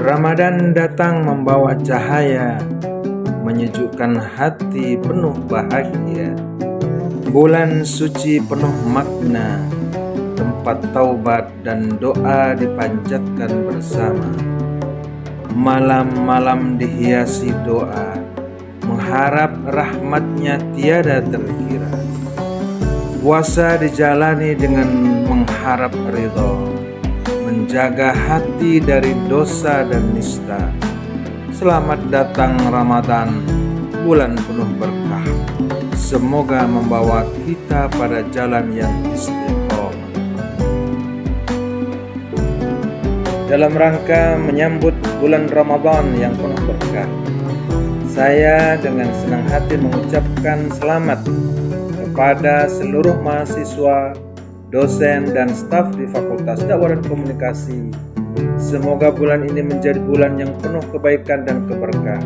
Ramadan datang membawa cahaya, menyejukkan hati penuh bahagia. Bulan suci penuh makna, tempat taubat dan doa dipanjatkan bersama. Malam-malam dihiasi doa, mengharap rahmatnya tiada terkira. Puasa dijalani dengan mengharap ridho, menjaga hati dari dosa dan nista. Selamat datang Ramadan, bulan penuh berkah. Semoga membawa kita pada jalan yang istiqomah. Dalam rangka menyambut bulan Ramadan yang penuh berkah, saya dengan senang hati mengucapkan selamat kepada seluruh mahasiswa, dosen, dan staf di Fakultas Dakwah dan Komunikasi. Semoga bulan ini menjadi bulan yang penuh kebaikan dan keberkahan.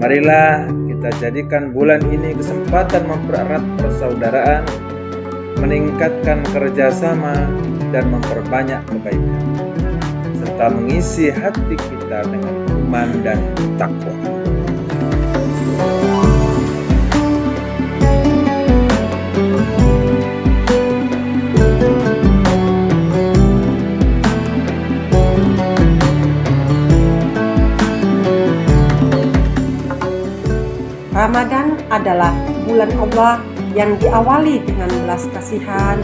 Marilah kita jadikan bulan ini kesempatan mempererat persaudaraan, meningkatkan kerjasama, dan memperbanyak kebaikan, serta mengisi hati kita dengan iman dan takwa. Ramadan adalah bulan Allah yang diawali dengan belas kasihan,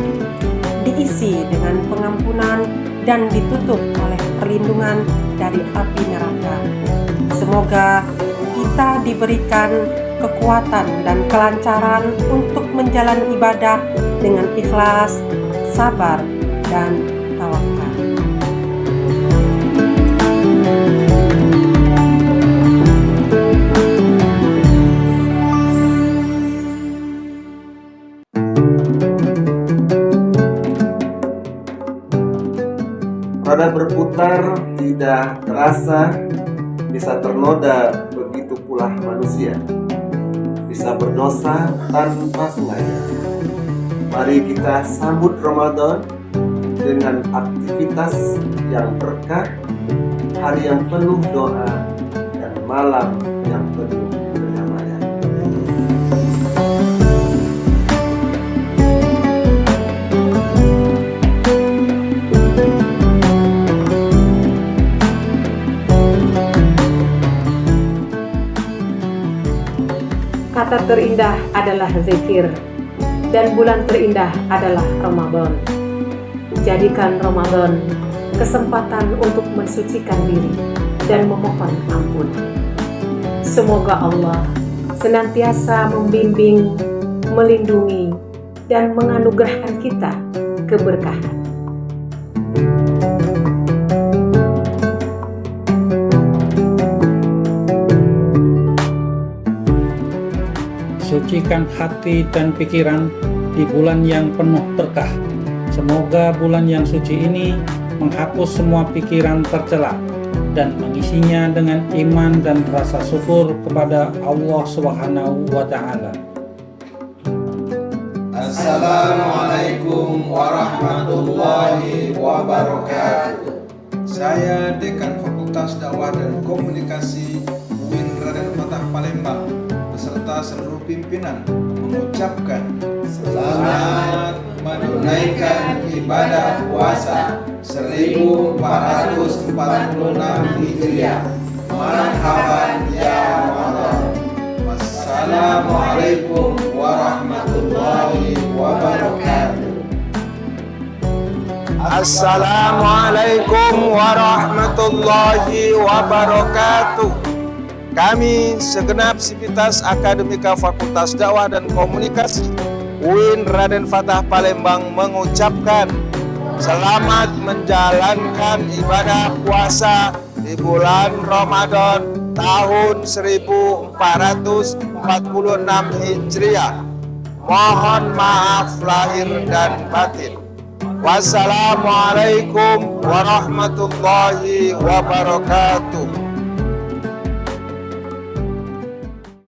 diisi dengan pengampunan, dan ditutup oleh perlindungan dari api neraka. Semoga kita diberikan kekuatan dan kelancaran untuk menjalani ibadah dengan ikhlas, sabar, dan tawakal. Roda berputar tidak terasa, bisa ternoda, begitu pula manusia bisa berdosa tanpa sengaja. Mari kita sambut Ramadan dengan aktivitas yang berkah, hari yang penuh doa, dan malam yang penuh kedamaian. Kata terindah adalah zikir, dan bulan terindah adalah Ramadan. Jadikan Ramadan kesempatan untuk mensucikan diri dan memohon ampun. Semoga Allah senantiasa membimbing, melindungi, dan menganugerahkan kita keberkahan. Sucikan hati dan pikiran di bulan yang penuh berkah. Semoga bulan yang suci ini menghapus semua pikiran tercela dan mengisinya dengan iman dan rasa syukur kepada Allah Subhanahu wa Ta'ala. Assalamualaikum warahmatullahi wabarakatuh. Saya Dekan Fakultas Dakwah dan Komunikasi UIN Raden Fatah Palembang beserta seluruh pimpinan mengucapkan selamat menunaikan ibadah puasa 1446 Hijriah. Marhaban ya Ramadan. Wassalamualaikum warahmatullahi wabarakatuh. Assalamualaikum warahmatullahi wabarakatuh. Kami segenap sivitas akademika Fakultas Dakwah dan Komunikasi UIN Raden Fatah Palembang mengucapkan selamat menjalankan ibadah puasa di bulan Ramadan tahun 1446 Hijriah. Mohon maaf lahir dan batin. Wassalamualaikum warahmatullahi wabarakatuh.